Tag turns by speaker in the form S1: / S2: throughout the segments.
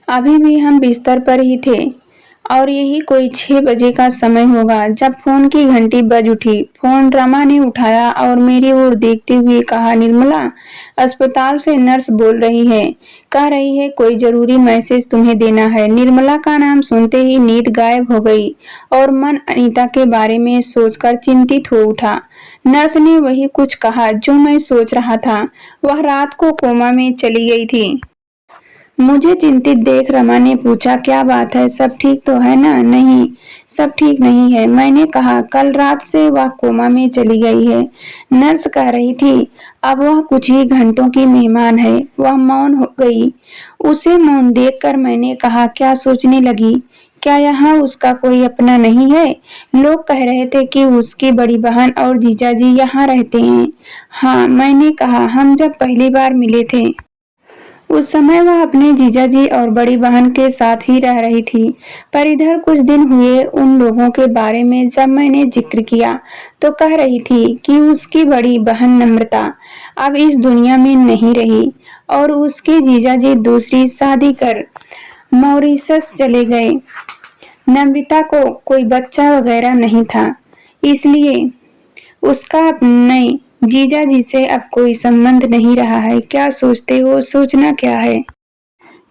S1: अभी भी हम बिस्तर पर ही थे और यही कोई 6 बजे का समय होगा जब फोन की घंटी बज उठी। फोन रमा ने उठाया और मेरी ओर देखते हुए कहा, निर्मला, अस्पताल से नर्स बोल रही है, कह रही है कोई जरूरी मैसेज तुम्हें देना है। निर्मला का नाम सुनते ही नींद गायब हो गई और मन अनीता के बारे में सोचकर चिंतित हो उठा। नर्स ने वही कुछ कहा जो मैं सोच रहा था। वह रात को कोमा में चली गई थी। मुझे चिंतित देख रमा ने पूछा, क्या बात है, सब ठीक तो है ना? नहीं, सब ठीक नहीं है, मैंने कहा। कल रात से वह कोमा में चली गई है, नर्स कह रही थी। अब वह कुछ ही घंटों की मेहमान है। वह मौन हो गई। उसे मौन देखकर मैंने कहा, क्या सोचने लगी? क्या यहाँ उसका कोई अपना नहीं है? लोग कह रहे थे कि उसकी बड़ी बहन और जीजाजी यहाँ रहते हैं। हाँ, मैंने कहा, हम जब पहली बार मिले थे उस समय वह अपने जीजाजी और बड़ी बहन के साथ ही रह रही थी। पर इधर कुछ दिन हुए उन लोगों के बारे में जब मैंने जिक्र किया तो कह रही थी कि उसकी बड़ी बहन नम्रता अब इस दुनिया में नहीं रही और उसके जीजाजी दूसरी शादी कर मॉरिशस चले गए। नम्रता को कोई बच्चा वगैरह नहीं था, इसलिए उसका अपने जीजाजी से अब कोई संबंध नहीं रहा है। क्या सोचते हो? सोचना क्या है?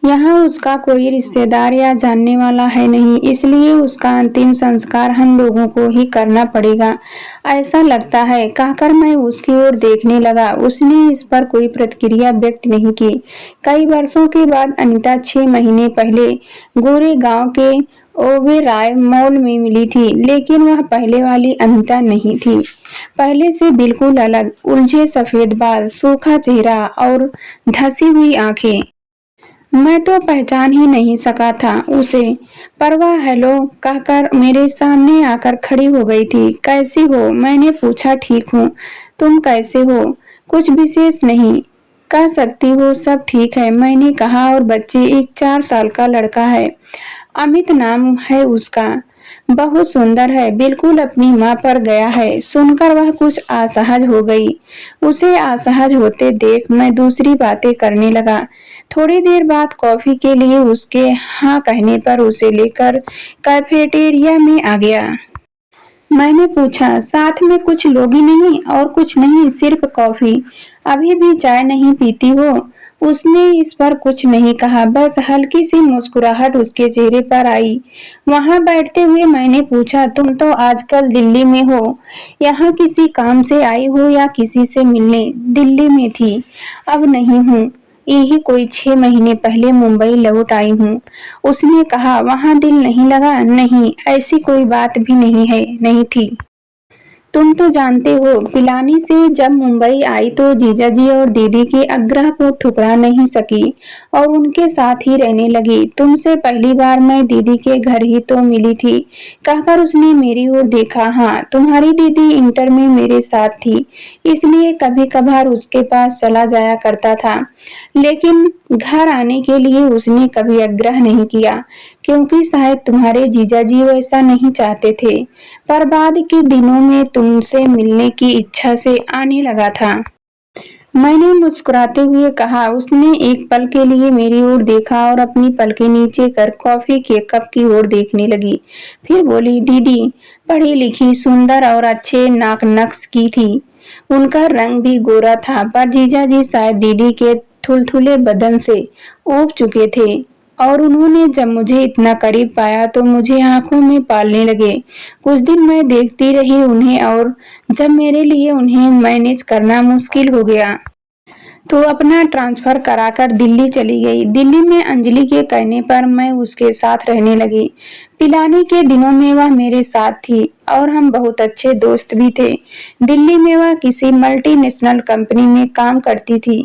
S1: यहाँ उसका कोई रिश्तेदार या जानने वाला है नहीं, इसलिए उसका अंतिम संस्कार हम लोगों को ही करना पड़ेगा, ऐसा लगता है, कहकर मैं उसकी ओर देखने लगा। उसने इस पर कोई प्रतिक्रिया व्यक्त नहीं की। कई वर्षों के बाद अनीता 6 महीने पहले गोरे गांव के ओबेरॉय मॉल में मिली थी, लेकिन वह पहले वाली अनीता नहीं थी। पहले से बिल्कुल अलग, उलझे सफेद बाल, सूखा चेहरा और धसी हुई आंखें। मैं तो पहचान ही नहीं सका था उसे, पर वह हेलो कहकर मेरे सामने आकर खड़ी हो गई थी। कैसी हो? मैंने पूछा। ठीक हूँ, तुम कैसे हो? कुछ विशेष नहीं, कह सकती हो सब ठीक है, मैंने कहा। और बच्चे? एक 4 साल का लड़का है, अमित नाम है उसका, बहुत सुंदर है, बिल्कुल अपनी माँ पर गया है। सुनकर वह कुछ असहज हो गई। उसे असहज होते देख मैं दूसरी बातें करने लगा। थोड़ी देर बाद कॉफी के लिए उसके हाँ कहने पर उसे लेकर कैफेटेरिया में आ गया। मैंने पूछा, साथ में कुछ लोगी नहीं? और कुछ नहीं, सिर्फ कॉफी। अभी भी चाय नहीं पीती हो? उसने इस पर कुछ नहीं कहा, बस हल्की सी मुस्कुराहट उसके चेहरे पर आई। वहां बैठते हुए मैंने पूछा, तुम तो आजकल दिल्ली में हो, यहाँ किसी काम से आई हो या किसी से मिलने? दिल्ली में थी, अब नहीं हूँ, यही कोई 6 महीने पहले मुंबई लौट आई हूँ। उसने कहा, वहां दिल नहीं लगा? नहीं, ऐसी कोई बात भी नहीं है, नहीं थी। तुम तो जानते हो, पिलानी से जब मुंबई आई तो जीजाजी और दीदी के आग्रह को ठुकरा नहीं सकी और उनके साथ ही रहने लगी। तुमसे पहली बार मैं दीदी के घर ही तो मिली थी, कहकर उसने मेरी ओर देखा। हाँ, तुम्हारी दीदी इंटर में मेरे साथ थी, इसलिए कभी कभार उसके पास चला जाया करता था, लेकिन घर आने के लिए उसने कभी आग्रह नहीं किया, क्योंकि शायद तुम्हारे जीजाजी वैसा नहीं चाहते थे। पर बाद के दिनों में तुमसे मिलने की इच्छा से आने लगा था। मैंने मुस्कुराते हुए कहा। उसने एक पल के लिए मेरी ओर देखा और अपनी पलकें नीचे कर कॉफी के कप की ओर देखने लगी। फिर बोली, दीदी पढ़ी लिखी, सुंदर और अच्छे नाक नक्श की थी। उनका रंग भी गोरा था, पर जीजाजी शायद दीदी के थुलथुले बदन से ऊब चुके थे और उन्होंने जब मुझे इतना करीब पाया तो मुझे आंखों में पालने लगे। कुछ दिन मैं देखती रही उन्हें और जब मेरे लिए उन्हें मैनेज करना मुश्किल हो गया तो अपना ट्रांसफर कराकर दिल्ली चली गई। दिल्ली में अंजलि के कहने पर मैं उसके साथ रहने लगी। पिलानी के दिनों में वह मेरे साथ थी और हम बहुत अच्छे दोस्त भी थे। दिल्ली में वह किसी मल्टीनेशनल कंपनी में काम करती थी।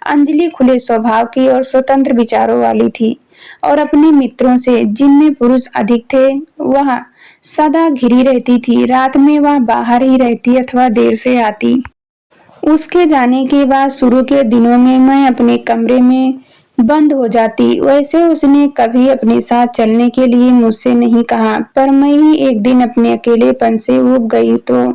S1: अंजलि खुले स्वभाव की और स्वतंत्र विचारों वाली थी और अपने मित्रों से, जिनमें पुरुष अधिक थे, वह सदा घिरी रहती थी। रात में वह बाहर ही रहती अथवा देर से आती। उसके जाने के बाद शुरू के दिनों में मैं अपने कमरे में बंद हो जाती। वैसे उसने कभी अपने साथ चलने के लिए मुझसे नहीं कहा, पर मैं ही एक दिन अपने अकेलेपन से ऊब गई तो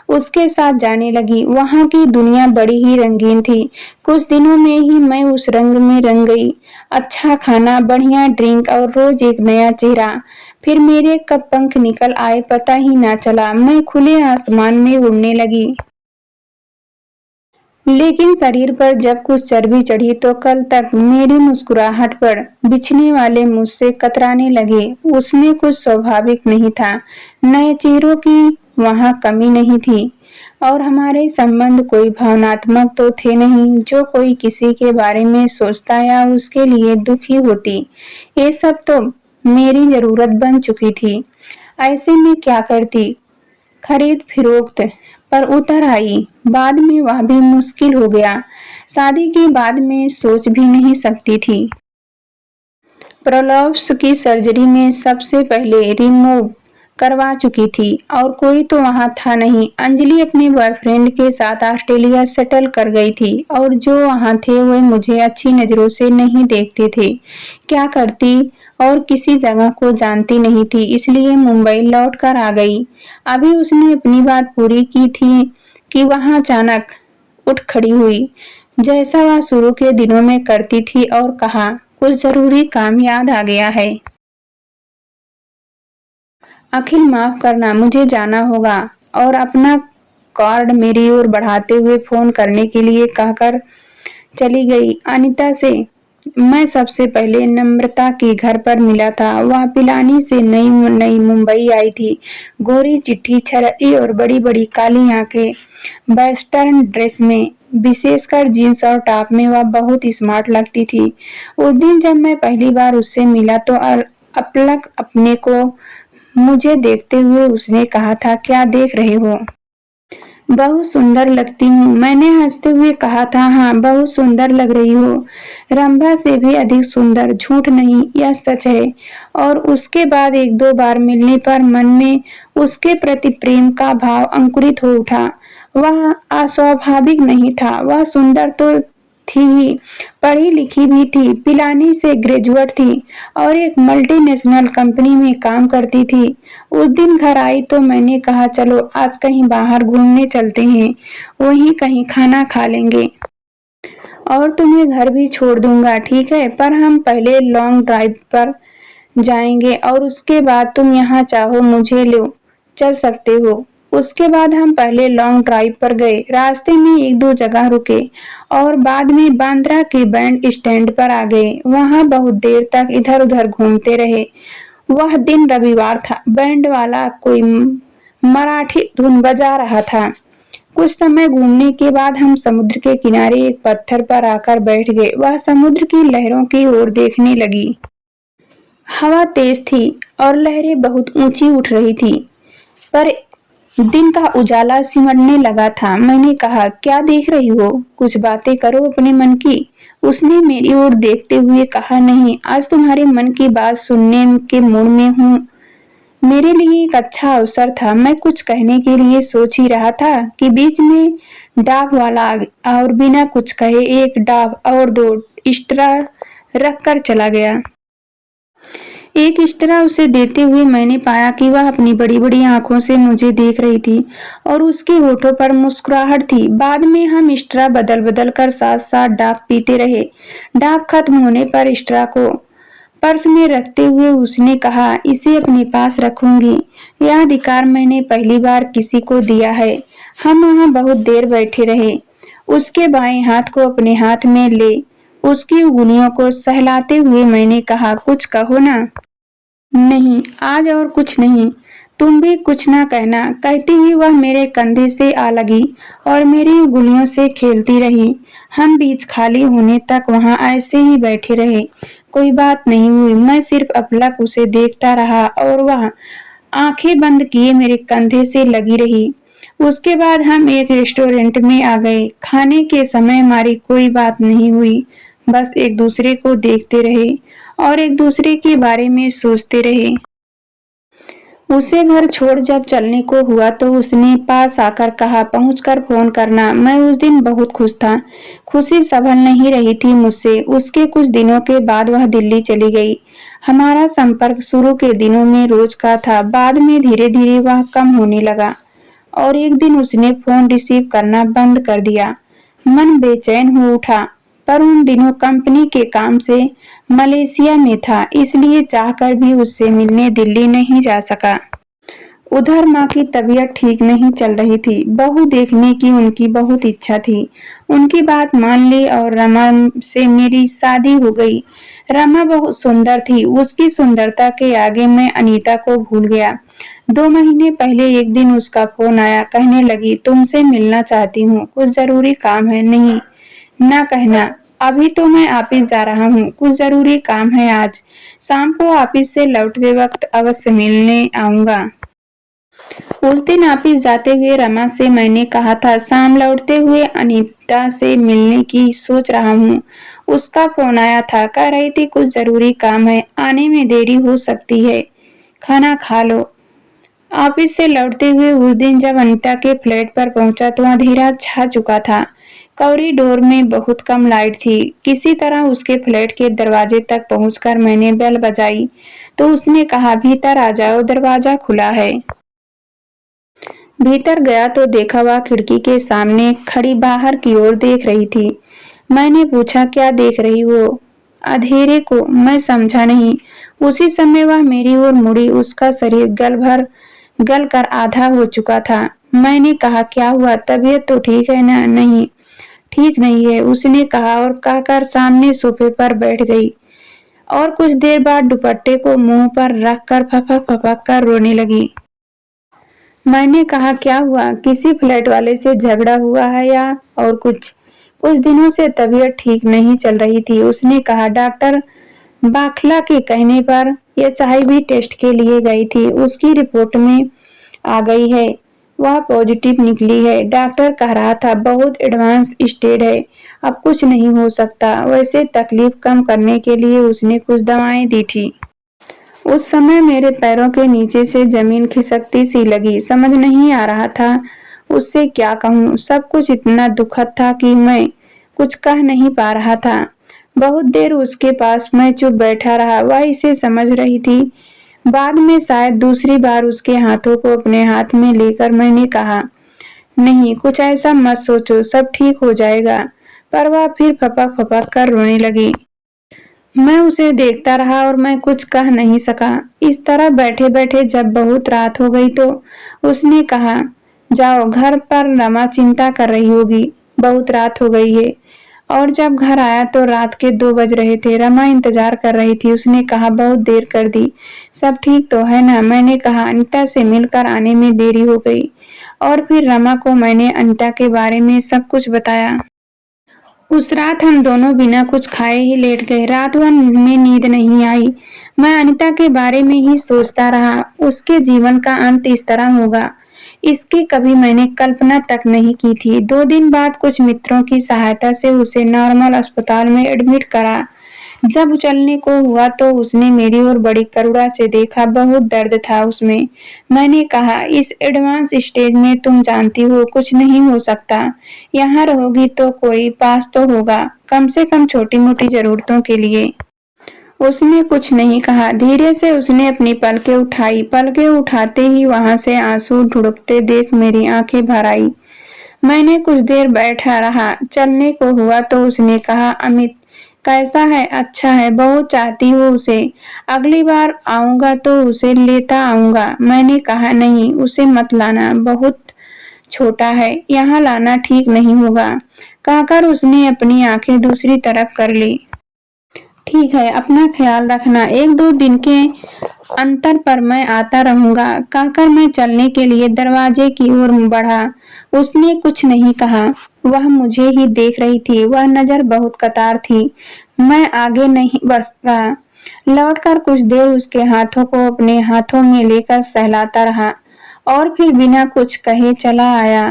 S1: उसके साथ जाने लगी। वहां की दुनिया बड़ी ही रंगीन थी। कुछ दिनों में ही मैं उस रंग में रंग गई। अच्छा खाना, बढ़िया ड्रिंक और रोज एक नया चेहरा। फिर मेरे कब पंख निकल आए पता ही ना चला। मैं खुले आसमान में उड़ने लगी। लेकिन शरीर पर जब कुछ चर्बी चढ़ी तो कल तक मेरी मुस्कुराहट पर बिछने वाले मुझसे कतराने लगे। उसमें कुछ स्वाभाविक नहीं था। नए चेहरों की वहां कमी नहीं थी और हमारे संबंध कोई भावनात्मक तो थे नहीं जो कोई किसी के बारे में सोचता या उसके लिए दुखी होती। ये सब तो मेरी जरूरत बन चुकी थी। ऐसे में क्या करती? खरीद फरोख्त पर उतर आई। बाद में वह भी मुश्किल हो गया। शादी के बाद में सोच भी नहीं सकती थी। प्रोलप्स की सर्जरी में सबसे पहले रिमूव करवा चुकी थी और कोई तो वहां था नहीं। अंजलि अपने बॉयफ्रेंड के साथ ऑस्ट्रेलिया सेटल कर गई थी और जो वहां थे वे मुझे अच्छी नजरों से नहीं देखते थे। क्या करती और किसी जगह को जानती नहीं थी, इसलिए मुंबई लौट कर आ गई। अभी उसने अपनी बात पूरी की थी कि वहां अचानक उठ खड़ी हुई, जैसा वह शुरू के दिनों में करती थी, और कहा, कुछ जरूरी काम याद आ गया है। अखिल, माफ करना, मुझे जाना होगा। और अपना कार्ड मेरी ओर बढ़ाते हुए फोन करने के लिए कहकर चली गई। अनीता से मैं सबसे पहले नम्रता के घर पर मिला था। वह पिलानी से नई नई मुंबई आई थी। गोरी चिट्ठी छरई और बड़ी बड़ी काली आंखें। वेस्टर्न ड्रेस में, विशेषकर जींस और टॉप में वह बहुत स्मार्ट लगती थी। उस दिन जब मैं पहली बार उससे मिला तो अपलक अपने को मुझे देखते हुए उसने कहा था, क्या देख रहे हो? बहुत सुंदर लगती हूँ, मैंने हंसते हुए कहा था। हाँ, बहुत सुंदर लग रही हो, रंभा से भी अधिक सुंदर। झूठ नहीं, यह सच है। और उसके बाद एक दो बार मिलने पर मन में उसके प्रति प्रेम का भाव अंकुरित हो उठा। वह अस्वाभाविक नहीं था। वह सुंदर तो थी ही, पढ़ी लिखी भी थी, पिलानी से ग्रेजुएट थी और एक मल्टीनेशनल कंपनी में काम करती थी। उस दिन घर आई तो मैंने कहा, चलो आज कहीं बाहर घूमने चलते हैं, वहीं कहीं खाना खा लेंगे और तुम्हें घर भी छोड़ दूंगा, ठीक है? पर हम पहले लॉन्ग ड्राइव पर जाएंगे और उसके बाद तुम यहाँ चाहो मुझे लो चल सकते हो। उसके बाद हम पहले लॉन्ग ड्राइव पर गए। रास्ते में एक दो जगह रुके और बाद में बांद्रा के बैंड स्टैंड पर आ गए। वहां बहुत देर तक इधर उधर घूमते रहे। वह दिन रविवार था। बैंड वाला कोई मराठी धुन बजा रहा था। कुछ समय घूमने के बाद हम समुद्र के किनारे एक पत्थर पर आकर बैठ गए। वह समुद्र की लहरों की ओर देखने लगी। हवा तेज थी और लहरें बहुत ऊंची उठ रही थी, पर दिन का उजाला सिमटने लगा था। मैंने कहा, क्या देख रही हो? कुछ बातें करो अपने मन की। उसने मेरी ओर देखते हुए कहा, नहीं, आज तुम्हारे मन की बात सुनने के मूड में हूँ। मेरे लिए एक अच्छा अवसर था। मैं कुछ कहने के लिए सोच ही रहा था कि बीच में डाव वाला आ गया और बिना कुछ कहे एक डाव और दो एक्स्ट्रा रख कर चला गया। एक इस्त्रा उसे देते हुए मैंने पाया कि वह अपनी बड़ी बड़ी आंखों से मुझे देख रही थी और उसके होठों पर मुस्कुराहट थी। बाद में हम इस्त्रा बदल बदल कर साथ साथ डाब पीते रहे। डाब खत्म होने पर इस्त्रा को पर्स में रखते हुए उसने कहा, इसे अपने पास रखूंगी। यह अधिकार मैंने पहली बार किसी को दिया है। हम वहाँ बहुत देर बैठे रहे। उसके बाएं हाथ को अपने हाथ में ले उसकी उंगलियों को सहलाते हुए मैंने कहा, कुछ कहो ना। नहीं, आज और कुछ नहीं। तुम भी कुछ ना कहना। कहती ही वह मेरे कंधे से आ लगी और मेरी उंगलियों से खेलती रही। हम बीच खाली होने तक वहां ऐसे ही बैठे रहे। कोई बात नहीं हुई। मैं सिर्फ अपलक उसे देखता रहा और वह आंखें बंद किए मेरे कंधे से लगी रही। उसके बाद हम एक रेस्टोरेंट में आ गए। खाने के समय हमारी कोई बात नहीं हुई, बस एक दूसरे को देखते रहे और एक दूसरे के बारे में सोचते रहे। उसे घर छोड़ जब चलने को हुआ तो उसने पास आकर कहा, पहुंचकर फोन करना। मैं उस दिन बहुत खुश था। खुशी संभल नहीं रही थी मुझसे। उसके कुछ दिनों के बाद वह दिल्ली चली गई। हमारा संपर्क शुरू के दिनों में रोज का था, बाद में धीरे धीरे वह कम होने लगा और एक दिन उसने फोन रिसीव करना बंद कर दिया। मन बेचैन हो उठा। पर उन दिनों कंपनी के काम से मलेशिया में था, इसलिए चाहकर भी उससे मिलने दिल्ली नहीं जा सका। उधर माँ की तबीयत ठीक नहीं चल रही थी। बहू देखने की उनकी बहुत इच्छा थी। उनकी बात मान ली और रमा से मेरी शादी हो गई। रमा बहुत सुंदर थी। उसकी सुंदरता के आगे मैं अनीता को भूल गया। 2 महीने पहले एक दिन उसका फोन आया। कहने लगी, तुमसे मिलना चाहती हूँ, कुछ जरूरी काम है। नहीं ना कहना, अभी तो मैं ऑफिस जा रहा हूँ, कुछ जरूरी काम है। आज शाम को ऑफिस से लौटते वक्त अवश्य मिलने आऊंगा। उस दिन ऑफिस जाते हुए रमा से मैंने कहा था, शाम लौटते हुए अनीता से मिलने की सोच रहा हूँ। उसका फोन आया था, कह रही थी कुछ जरूरी काम है, आने में देरी हो सकती है, खाना खा लो। ऑफिस से लौटते हुए उस दिन जब अनीता के फ्लैट पर पहुंचा तो अंधेरा छा चुका था। कॉरिडोर में बहुत कम लाइट थी। किसी तरह उसके फ्लैट के दरवाजे तक पहुंचकर मैंने बेल बजाई तो उसने कहा, भीतर आ जाओ, दरवाजा खुला है। भीतर गया तो देखा वह खिड़की के सामने खड़ी बाहर की ओर देख रही थी। मैंने पूछा, क्या देख रही हो? अंधेरे को। मैं समझा नहीं। उसी समय वह मेरी ओर मुड़ी। उसका शरीर गल कर आधा हो चुका था। मैंने कहा, क्या हुआ? तबीयत तो ठीक है ना? नहीं, ठीक नहीं है, उसने कहा और कहकर सामने सोफे पर बैठ गई और कुछ देर बाद दुपट्टे को मुंह पर रखकर फपक फपक कर रोने लगी। मैंने कहा, क्या हुआ? किसी फ्लैट वाले से झगड़ा हुआ है या और कुछ? कुछ दिनों से तबीयत ठीक नहीं चल रही थी। उसने कहा, डॉक्टर बाखला के कहने पर एचआईवी टेस्ट के लिए गई थी। उसकी रिपोर्ट में आ गई है, वह पॉजिटिव निकली है। डॉक्टर कह रहा था बहुत एडवांस स्टेज है, अब कुछ नहीं हो सकता। वैसे तकलीफ कम करने के लिए उसने कुछ दवाएं दी थी। उस समय मेरे पैरों के नीचे से जमीन खिसकती सी लगी। समझ नहीं आ रहा था उससे क्या कहूँ। सब कुछ इतना दुखद था कि मैं कुछ कह नहीं पा रहा था। बहुत देर उसके पास मैं चुप बैठा रहा। वह इसे समझ रही थी। बाद में शायद दूसरी बार उसके हाथों को अपने हाथ में लेकर मैंने कहा, नहीं, कुछ ऐसा मत सोचो, सब ठीक हो जाएगा। पर वह फिर फपक फपक कर रोने लगी। मैं उसे देखता रहा और मैं कुछ कह नहीं सका। इस तरह बैठे बैठे जब बहुत रात हो गई तो उसने कहा, जाओ घर पर, रमा चिंता कर रही होगी, बहुत रात हो गई है। और जब घर आया तो रात के 2 बज रहे थे। रमा इंतजार कर रही थी। उसने कहा, बहुत देर कर दी, सब ठीक तो है ना? मैंने कहा, अनीता से मिलकर आने में देरी हो गई। और फिर रमा को मैंने अनीता के बारे में सब कुछ बताया। उस रात हम दोनों बिना कुछ खाए ही लेट गए। रात भर में नींद नहीं आई। मैं अनीता के बारे में ही सोचता रहा। उसके जीवन का अंत इस तरह होगा, इसकी कभी मैंने कल्पना तक नहीं की थी। 2 दिन बाद कुछ मित्रों की सहायता से उसे नॉर्मल अस्पताल में एडमिट करा। जब चलने को हुआ तो उसने मेरी ओर बड़ी करुणा से देखा। बहुत दर्द था उसमें। मैंने कहा, इस एडवांस स्टेज में तुम जानती हो कुछ नहीं हो सकता। यहाँ रहोगी तो कोई पास तो होगा, कम से कम छोटी मोटी जरूरतों के लिए। उसने कुछ नहीं कहा। धीरे से उसने अपनी पलकें उठाई। पलकें उठाते ही वहां से आंसू ढुढ़कते देख मेरी आंखें भर आई। मैंने कुछ देर बैठा रहा। चलने को हुआ तो उसने कहा, अमित कैसा है? अच्छा है, बहुत चाहती हूँ उसे। अगली बार आऊंगा तो उसे लेता आऊंगा। मैंने कहा, नहीं, उसे मत लाना, बहुत छोटा है, यहाँ लाना ठीक नहीं होगा। कहकर उसने अपनी आंखें दूसरी तरफ कर ली। ठीक है, अपना ख्याल रखना, 1-2 दिन के अंतर पर मैं आता रहूंगा। कहकर मैं चलने के लिए दरवाजे की ओर बढ़ा। उसने कुछ नहीं कहा। वह मुझे ही देख रही थी। वह नजर बहुत कतार थी। मैं आगे नहीं बढ़ रहा। लौटकर कुछ देर उसके हाथों को अपने हाथों में लेकर सहलाता रहा और फिर बिना कुछ कहे चला आया।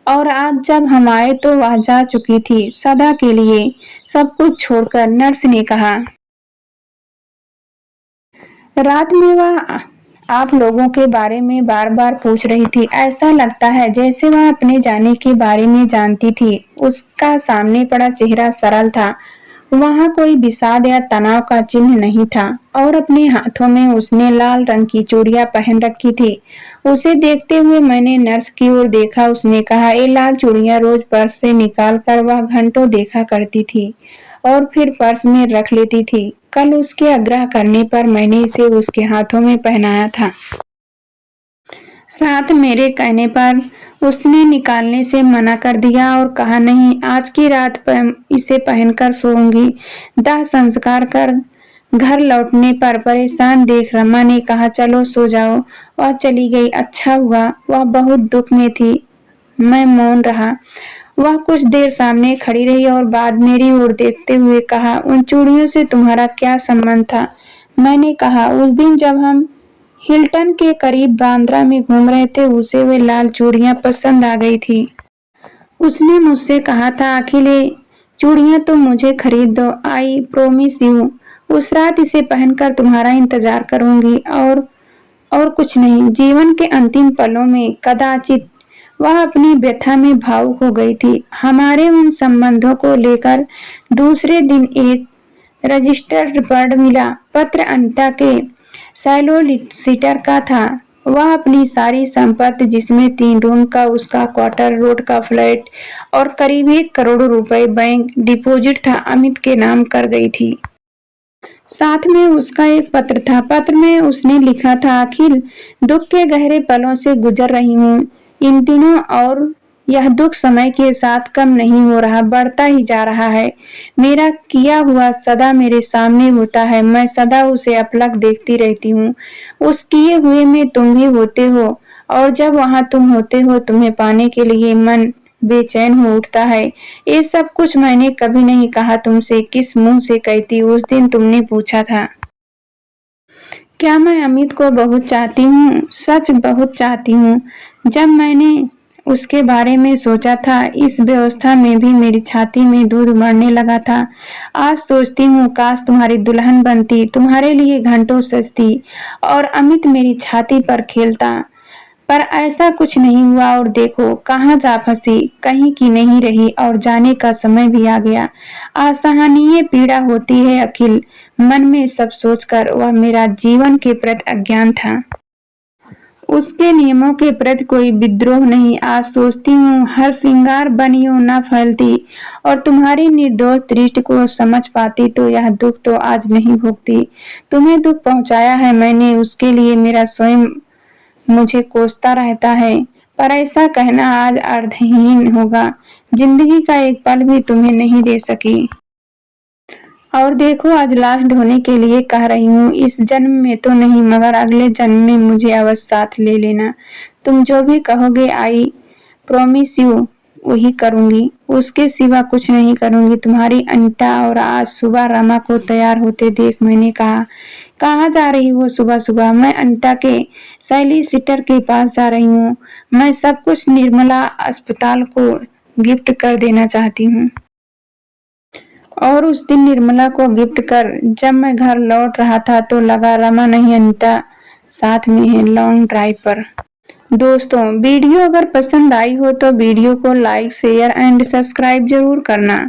S1: और आज जब हम आए तो वह जा चुकी थी, सदा के लिए, सब कुछ छोड़कर। नर्स ने कहा, रात में वह आप लोगों के बारे में बार बार पूछ रही थी। ऐसा लगता है जैसे वह अपने जाने के बारे में जानती थी। उसका सामने पड़ा चेहरा सरल था वहां कोई विषाद या तनाव का चिन्ह नहीं था और अपने हाथों में उसने लाल रंग की चूड़ियां पहन रखी थी। उसे देखते हुए मैंने नर्स की ओर देखा। उसने कहा, ये लाल चूड़ियां रोज पर्स से निकाल कर वह घंटों देखा करती थी और फिर पर्स में रख लेती थी। कल उसके आग्रह करने पर मैंने इसे उसके हाथों में पहनाया था। रात मेरे कहने पर उसने निकालने से मना कर दिया और कहा, नहीं, आज की रात पर इसे पहनकर सोऊंगी। दाह संस्कार कर घर लौटने पर परेशान देख रमा ने कहा, चलो सो जाओ। वह चली गई। अच्छा हुआ, वह बहुत दुख में थी। मैं मौन रहा। वह कुछ देर सामने खड़ी रही और बाद मेरी ओर देखते हुए कहा, उन चूड़ियों से तुम्हारा क्या संबंध था? मैंने कहा, उस दिन जब हम हिल्टन के करीब बांद्रा में घूम रहे थे, उसे वे लाल चूड़ियां पसंद आ गई थी। उसने मुझसे कहा था, अखिल, ये चूड़ियां तुम मुझे खरीद दो। आई प्रोमिस यू, उस रात इसे पहनकर तुम्हारा इंतजार करूंगी और कुछ नहीं। जीवन के अंतिम पलों में कदाचित वह अपनी व्यथा में भावुक हो गई थी। हमारे उन संबंधों को लेकर दूसरे दिन एक रजिस्टर्ड पत्र मिला। पत्र अनीता के सॉलिसिटर का था। वह अपनी सारी संपत्ति, जिसमें 3 रूम का उसका क्वार्टर रोड का फ्लैट और करीब 1 करोड़ रुपए बैंक डिपॉजिट था, अमित के नाम कर गई थी। साथ में उसका एक पत्र था। पत्र में उसने लिखा था, अखिल, दुख के गहरे पलों से गुजर रही हूँ इन दिनों और यह दुख समय के साथ कम नहीं हो रहा, बढ़ता ही जा रहा है। मेरा किया हुआ सदा मेरे सामने होता है। मैं सदा उसे अपलक देखती रहती हूँ। उस किए हुए में तुम भी होते हो और जब वहां तुम होते हो, तुम्हें पाने के लिए मन बेचैन हो उठता है। ये सब कुछ मैंने कभी नहीं कहा तुमसे, किस मुंह से कहती? उस दिन तुमने पूछा था, क्या मैं अमित को बहुत चाहती हूँ? सच बहुत चाहती हूँ। जब मैंने उसके बारे में सोचा था, इस व्यवस्था में भी मेरी छाती में दूध उमड़ने लगा था। आज सोचती हूँ, काश तुम्हारी दुल्हन बनती, तुम्हारे लिए घंटों सजती और अमित मेरी छाती पर खेलता। पर ऐसा कुछ नहीं हुआ और देखो कहाँ जा फंसी, कहीं की नहीं रही और जाने का समय भी आ गया। असहनीय पीड़ा होती है अखिल। मन में सब सोचकर वह मेरा जीवन के प्रति अज्ञान था। उसके नियमों के प्रति कोई विद्रोह नहीं। आज सोचती हूँ, हर श्रृंगार बनियों न फैलती और तुम्हारी निर्दोष दृष्टि को समझ पाती तो यह दुख तो आज नहीं भोगती। तुम्हें दुख पहुंचाया है मैंने, उसके लिए मेरा स्वयं मुझे कोसता रहता है। पर ऐसा कहना आज अर्थहीन होगा। जिंदगी का एक पल भी तुम्हें नहीं दे सकी। और देखो, आज लास्ट होने के लिए कह रही हूँ। इस जन्म में तो नहीं, मगर अगले जन्म में मुझे अवश्य साथ ले लेना। तुम जो भी कहोगे, आई प्रॉमिस यू, वही करूंगी। उसके सिवा कुछ नहीं करूंगी। तुम्हारी अनीता। और आज सुबह रमा को तैयार होते देख मैंने कहा, कहाँ जा रही हो सुबह सुबह? मैं अनीता के सॉलिसिटर के पास जा रही हूँ। मैं सब कुछ निर्मला अस्पताल को गिफ्ट कर देना चाहती हूँ। और उस दिन निर्मला को गिफ्ट कर जब मैं घर लौट रहा था तो लगा रमा नहीं, अनीता साथ में है लॉन्ग ड्राइव पर। दोस्तों, वीडियो अगर पसंद आई हो तो वीडियो को लाइक, शेयर एंड सब्सक्राइब जरूर करना।